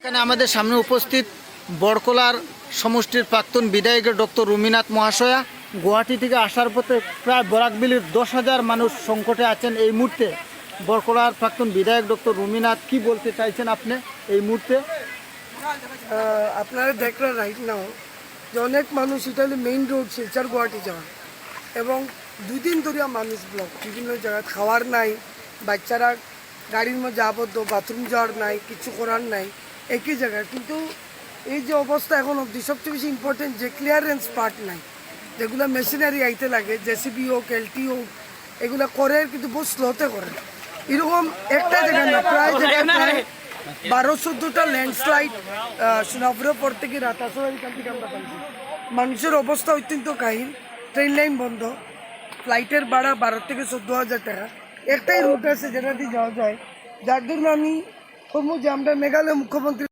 এখানে আমাদের সামনে উপস্থিত বড়কলার সমষ্টির প্রাক্তন বিধায়ক ডক্টর রুমিনাথ মহাশয়া। গুয়াহাটি থেকে আসার পথে প্রায় বরাকবিলির 10,000 মানুষ সংকটে আছেন এই মুহূর্তে। বড়কলার প্রাক্তন বিধায়ক ডক্টর রুমিনাথ কি বলতে চাইছেন আপনি এই মুহূর্তে? আপনারা দেখলেন রাইট নাও যে অনেক মানুষ, এটা হলো মেইন রোড শিলচর গুয়াহাটি যাওয়া, এবং 2 দিন ধরে মানুষ ব্লক বিভিন্ন জায়গায়, খাওয়ার নাই, বাচ্চারা গাড়ির মধ্যে আবদ্ধ, বাথরুম যাওয়ার নাই, কিছু করার নাই একই জায়গায়। কিন্তু এই যে অবস্থা এখন অবধি সবচেয়ে বেশি ইম্পর্টেন্ট যে ক্লিয়ারেন্স পার্ট নাই, যেগুলো মেশিনারি আইতে লাগে, জেসিবি হোক, এলটি হোক, এগুলো করে কিন্তু বহু স্লোতে করে। এরকম একটা জায়গা না, প্রায় জায়গায় প্রায় 12-14টা ল্যান্ডস্লাইড সোনাপুরের পর থেকে রাতাসোড়া এখান থেকে আমরা পাইছি। মানুষের অবস্থা অত্যন্ত কাহিল, ট্রেন লাইন বন্ধ, ফ্লাইটের ভাড়া 12 থেকে 14,000 টাকা। একটাই রুট আছে যেটা দিয়ে যাওয়া যায়, যার জন্য আমি বলবো যে আমরা মেঘালয় মুখ্যমন্ত্রী